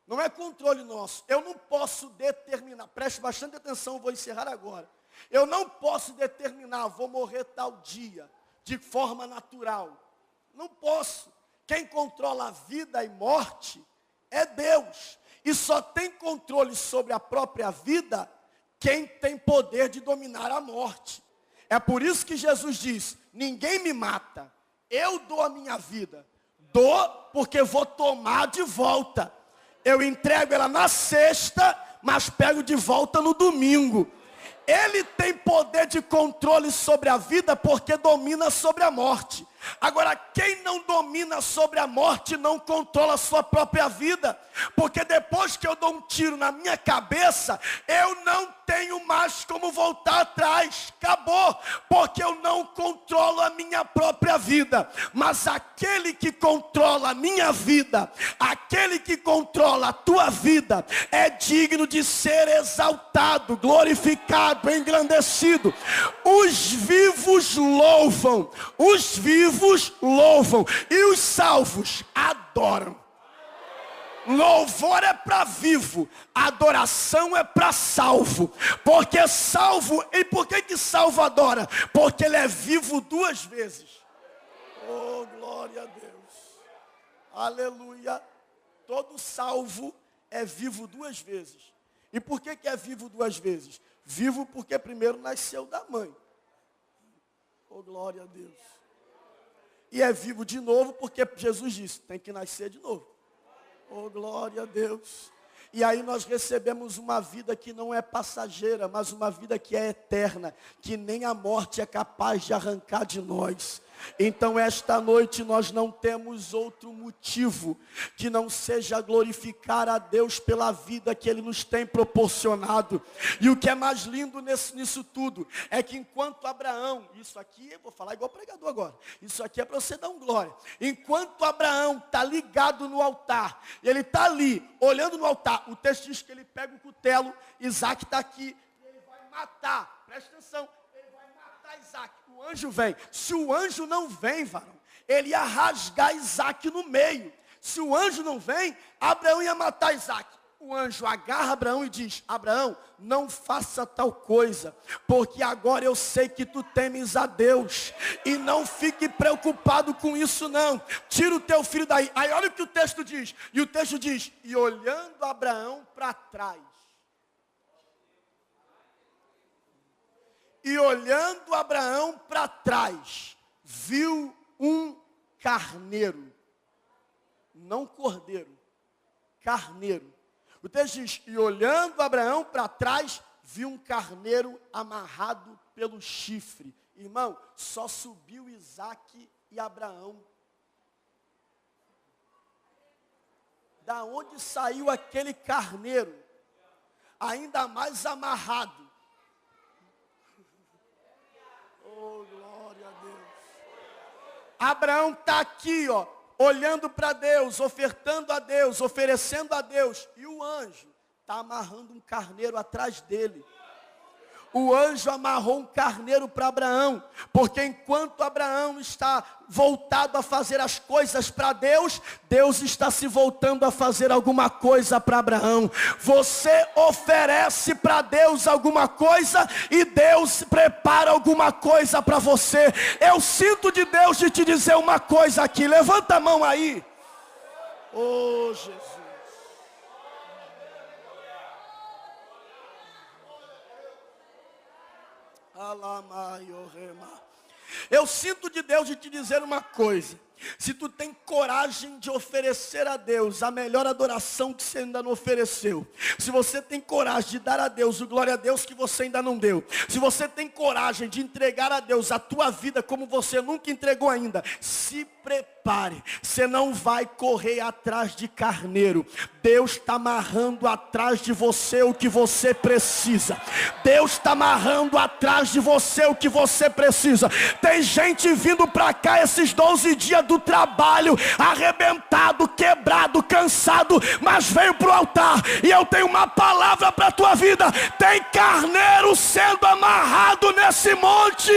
Não é controle nosso. Eu não posso determinar, preste bastante atenção, vou encerrar agora. Eu não posso determinar, vou morrer tal dia, de forma natural. Não posso. Quem controla a vida e morte é Deus. E só tem controle sobre a própria vida quem tem poder de dominar a morte. É por isso que Jesus diz, ninguém me mata, eu dou a minha vida. Dou porque vou tomar de volta. Eu entrego ela na sexta, mas pego de volta no domingo. Ele tem poder de controle sobre a vida porque domina sobre a morte. Agora, quem não domina sobre a morte não controla a sua própria vida. Porque depois que eu dou um tiro na minha cabeça, eu não tenho mais como voltar atrás. Acabou. Porque eu não controlo a minha própria vida. Mas aquele que controla a minha vida, aquele que controla a tua vida, é digno de ser exaltado, glorificado, engrandecido. Os vivos louvam. Os vivos louvam. E os salvos adoram. Louvor é para vivo, adoração é para salvo. Porque salvo, e por que salvo adora? Porque ele é vivo duas vezes. Oh, glória a Deus. Aleluia. Todo salvo é vivo duas vezes. E por que é vivo duas vezes? Vivo porque primeiro nasceu da mãe. Oh, glória a Deus. E é vivo de novo porque Jesus disse, tem que nascer de novo. Oh, glória a Deus. E aí nós recebemos uma vida que não é passageira, mas uma vida que é eterna, que nem a morte é capaz de arrancar de nós. Então esta noite nós não temos outro motivo que não seja glorificar a Deus pela vida que Ele nos tem proporcionado. E o que é mais lindo nisso tudo é que enquanto Abraão, isso aqui eu vou falar igual pregador agora, isso aqui é para você dar um glória. Enquanto Abraão está ligado no altar, ele está ali olhando no altar, o texto diz que ele pega o cutelo, Isaac está aqui, e ele vai matar, presta atenção, Isaac, o anjo vem. Se o anjo não vem, varão, ele ia rasgar Isaac no meio. Se o anjo não vem, Abraão ia matar Isaac. O anjo agarra Abraão e diz, Abraão, não faça tal coisa, porque agora eu sei que tu temes a Deus, e não fique preocupado com isso não, tira o teu filho daí. Aí olha o que o texto diz, e o texto diz, e olhando Abraão para trás, e olhando Abraão para trás, viu um carneiro. Não cordeiro, carneiro. O texto diz, e olhando Abraão para trás, viu um carneiro amarrado pelo chifre. Irmão, só subiu Isaac e Abraão. Da onde saiu aquele carneiro? Ainda mais amarrado. Oh, glória a Deus. Abraão está aqui, ó, olhando para Deus, ofertando a Deus, oferecendo a Deus. E o anjo está amarrando um carneiro atrás dele. O anjo amarrou um carneiro para Abraão, porque enquanto Abraão está voltado a fazer as coisas para Deus, Deus está se voltando a fazer alguma coisa para Abraão. Você oferece para Deus alguma coisa e Deus prepara alguma coisa para você. Eu sinto de Deus de te dizer uma coisa aqui, levanta a mão aí. Oh, Jesus. Eu sinto de Deus de te dizer uma coisa. Se tu tem coragem de oferecer a Deus a melhor adoração que você ainda não ofereceu, se você tem coragem de dar a Deus o glória a Deus que você ainda não deu, se você tem coragem de entregar a Deus a tua vida como você nunca entregou ainda, se prepare, você não vai correr atrás de carneiro. Deus está amarrando atrás de você o que você precisa. Deus está amarrando atrás de você o que você precisa. Tem gente vindo para cá esses 12 dias do trabalho, arrebentado, quebrado, cansado, mas veio para o altar, e eu tenho uma palavra para a tua vida. Tem carneiro sendo amarrado nesse monte.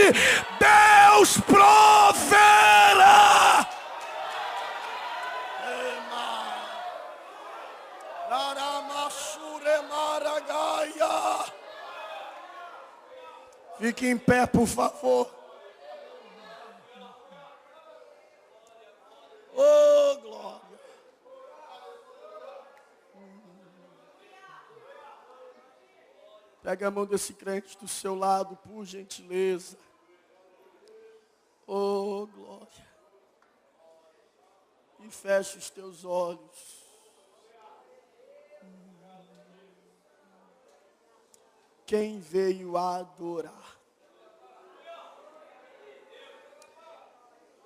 Deus proverá. Fique em pé, por favor. Oh, glória. Pega a mão desse crente do seu lado, por gentileza. Oh, glória. E feche os teus olhos. Quem veio adorar?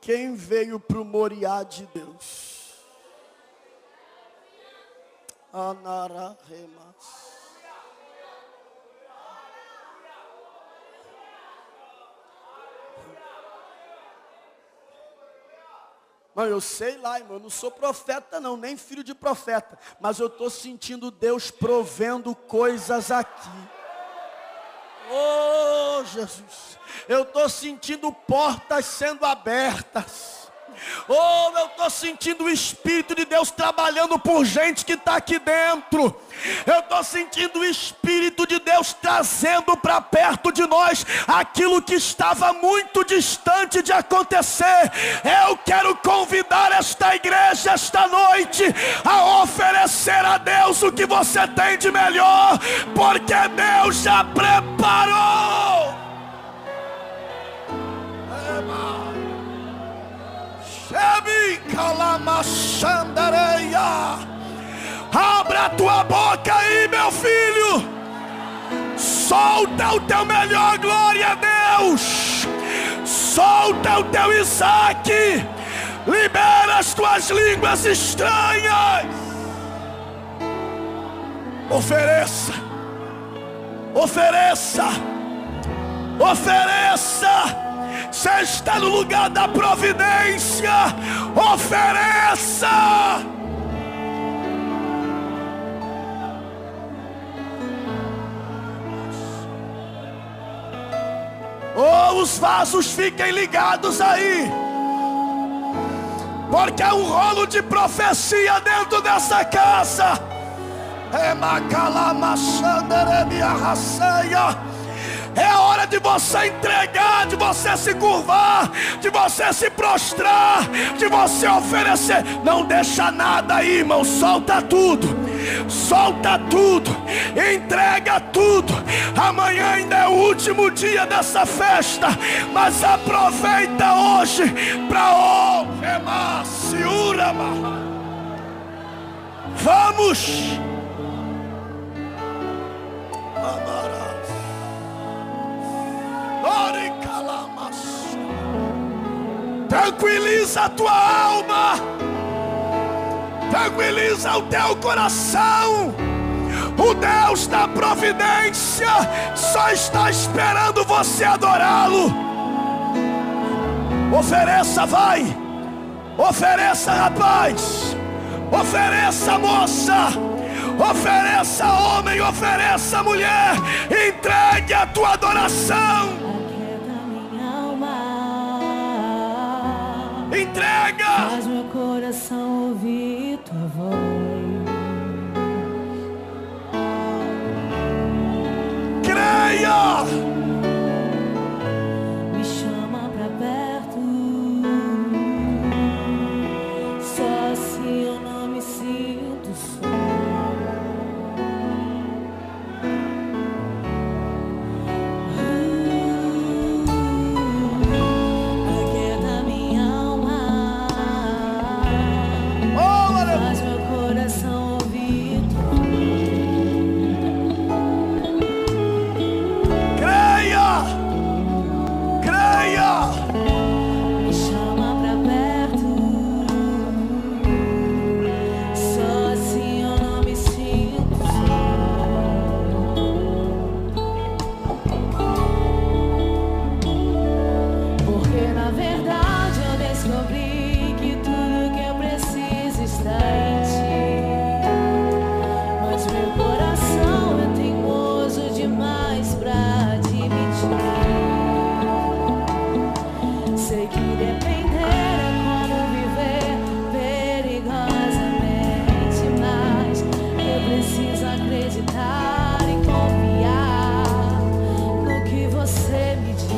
Quem veio para o Moriá de Deus? Anara Remas. Não, eu sei lá, irmão, eu não sou profeta não, nem filho de profeta. Mas eu estou sentindo Deus provendo coisas aqui. Oh, Jesus. Eu estou sentindo portas sendo abertas. Oh, eu estou sentindo o Espírito de Deus trabalhando por gente que está aqui dentro. Eu estou sentindo o Espírito de Deus trazendo para perto de nós aquilo que estava muito distante de acontecer. Eu quero convidar esta igreja esta noite a oferecer a Deus o que você tem de melhor, porque Deus já preparou. Abra a tua boca aí, meu filho. Solta o teu melhor, glória a Deus. Solta o teu Isaac. Libera as tuas línguas estranhas. Ofereça. Ofereça. Ofereça. Você está no lugar da providência. Ofereça. Oh, os vasos fiquem ligados aí, porque é um rolo de profecia dentro dessa casa. É hora de você entregar, de você se curvar, de você se prostrar, de você oferecer. Não deixa nada aí, irmão. Solta tudo. Solta tudo. Entrega tudo. Amanhã ainda é o último dia dessa festa, mas aproveita hoje para vamos. Tranquiliza a tua alma. Tranquiliza o teu coração. O Deus da providência só está esperando você adorá-lo. Ofereça, vai. Ofereça, rapaz. Ofereça, moça. Ofereça, homem. Ofereça, mulher. Entregue a tua adoração. Entrega. Faz meu coração ouvir tua voz. Creia. Me chama pra perto. Só assim eu não me sinto só. Aquieta minha alma. Faz meu coração ouvir tua voz. Creia. Creia. Me chama pra perto. Só assim eu não me sinto só. Porque na verdade eu descobri que tudo que eu preciso está em ti. Mas meu coração é teimoso demais pra admitir. Sei que depender é como viver perigosamente, mas eu preciso acreditar e confiar no que você me diz.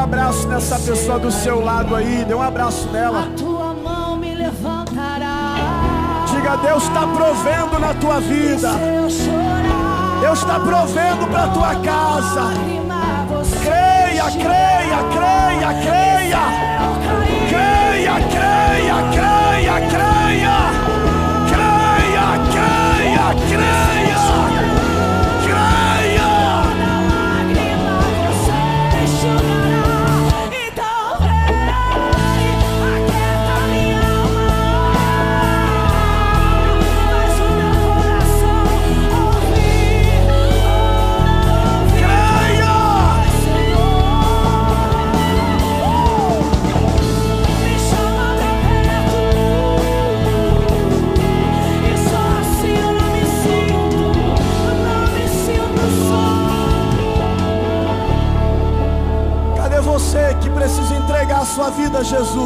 abraço nessa pessoa do seu lado aí. Dê um abraço nela. A tua mão me levantará. Diga, Deus está provendo na tua vida. Deus está provendo para a tua casa. Creia, creia, creia, creia. Creia, creia, creia, creia. Creia, creia, creia. Creia. Então vem, aquieta minha alma. Faz o meu coração ouvir. Creia. Me chama pra perto. E só assim eu não me sinto só. Cadê você que precisa entregar a sua vida a Jesus?